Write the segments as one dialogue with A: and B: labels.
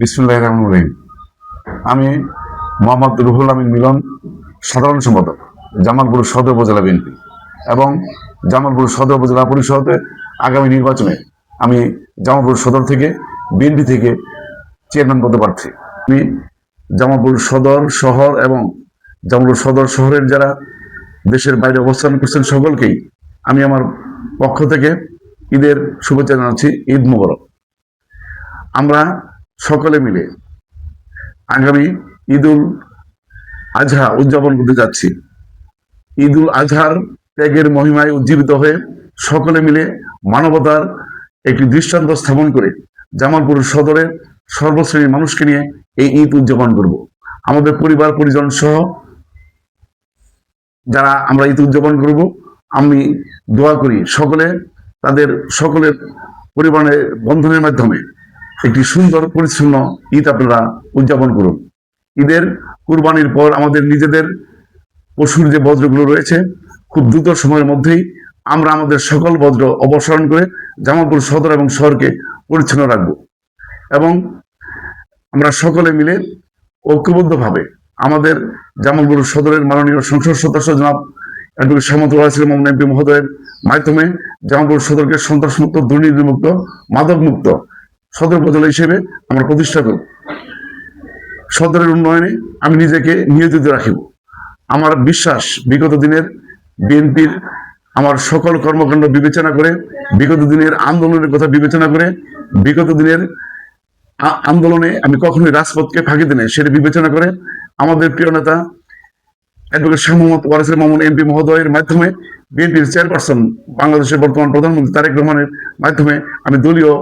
A: বিসমিল্লাহির রহমানির রহিম। আমি মোহাম্মদ রুহুল আমিন মিলন, সাধারণ সম্পাদক, জামালপুর সদর উপজেলা বিএনপি এবং জামালপুর সদর উপজেলা পরিষদে আগামী নির্বাচনে আমি জামালপুর সদর থেকে বিএনপি থেকে চেয়ারম্যান পদে প্রার্থী। আমি জামালপুর সদর শহর এবং জামালপুর সদর শহরের যারা দেশের বাইরে অবস্থান করছেন সকলকেই আমি আমার পক্ষ থেকে ঈদের শুভেচ্ছা জানাচ্ছি। ঈদ মোবারক। আমরা সকলে মিলে আগামী ঈদুল আজহা উদযাপন করতে যাচ্ছি। ঈদুল আজহার ত্যাগের মহিমায় উজ্জীবিত হয়ে সকলে মিলে মানবতার একটি দৃষ্টান্ত স্থাপন করে জামালপুর সদরের সর্বশ্রেণীর মানুষকে নিয়ে এই ঈদ উদযাপন করব। আমাদের পরিবার পরিজন সহ যারা আমরা ঈদ উদযাপন করব, আমি দোয়া করি সকলে তাদের সকলের পরিবারের বন্ধনের মাধ্যমে একটি সুন্দর পরিচ্ছন্ন ঈদ আপনারা উদযাপন করুন। ঈদের কুরবানির পর আমাদের নিজেদের পশুর যে বজ্রগুলো রয়েছে, খুব দ্রুত সময়ের মধ্যেই আমরা আমাদের সকল বজ্র অপসারণ করে জামালপুর সদর এবং শহরকে পরিচ্ছন্ন রাখব এবং আমরা সকলে মিলে ঐক্যবদ্ধভাবে আমাদের জামালপুর সদরের মাননীয় সংসদ সদস্য জনাব অ্যাডভোকেট সামন্ত মামুন এমপি মহোদয়ের মাধ্যমে জামালপুর সদরকে সন্ত্রাসমুক্ত, দুর্নীতিমুক্ত, মাদক মুক্ত সদর উপজেলা হিসেবে আমরা প্রতিষ্ঠা করব। সদরের উন্নয়নে আমি নিজেকে নিয়োজিত রাখিব। আমার বিশ্বাস, বিগত দিনের বিএনপির আমার সকল কর্মকাণ্ড বিবেচনা করে, বিগত দিনের আন্দোলনের কথা বিবেচনা করে, বিগত দিনের আন্দোলনে আমি কখনোই রাজপথকে ফাঁকি দিই নাই, সেটা বিবেচনা করে আমাদের প্রিয় নেতা অ্যাডভোকেট শাহ মোহাম্মদ ওয়ারিসুল মামুন এমপি মহোদয়ের মাধ্যমে বিএনপির চেয়ারপারসন, বাংলাদেশের বর্তমান প্রধানমন্ত্রী তারেক রহমানের মাধ্যমে আমি দলীয়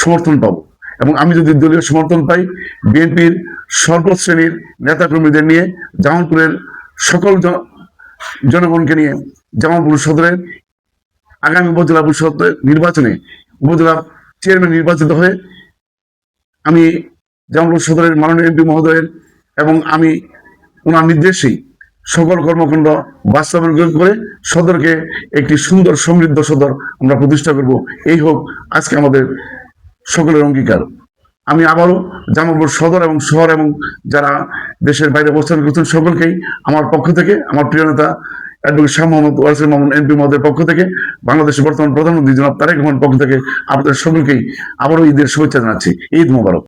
A: সমর্থন পাবো এবং আমি যদি দলীয় সমর্থন পাই, বিএনপির সর্বশ্রেণীর নেতাকর্মীদের নিয়ে জামালপুরের সকল জনগণকে নিয়ে জামালপুর সদরের আগামী উপজেলা পরিষদ নির্বাচনে উপজেলা চেয়ারম্যান নির্বাচিত হয়ে আমি জামালপুর সদরের মাননীয় এমপি মহোদয়ের এবং আমি ওনার নির্দেশেই সকল কর্মকাণ্ড বাস্তবায়ন করে সদরকে একটি সুন্দর সমৃদ্ধ সদর আমরা প্রতিষ্ঠা করব। এই হোক আজকে আমাদের সকলের অঙ্গীকার। আমি আবারও জামালপুর সদর এবং শহর এবং যারা দেশের বাইরে অবস্থান করছেন সকলকেই আমার পক্ষ থেকে, আমার প্রিয় নেতা অ্যাডভোকেট শাহ মোহাম্মদ ওয়ারিসুল মামুন এমপি মহোদয়ের পক্ষ থেকে, বাংলাদেশের বর্তমান প্রধানমন্ত্রী জনাব তারেক রহমানের পক্ষ থেকে আপনাদের সকলকেই আবারও ঈদের শুভেচ্ছা জানাচ্ছি। ঈদ মোবারক।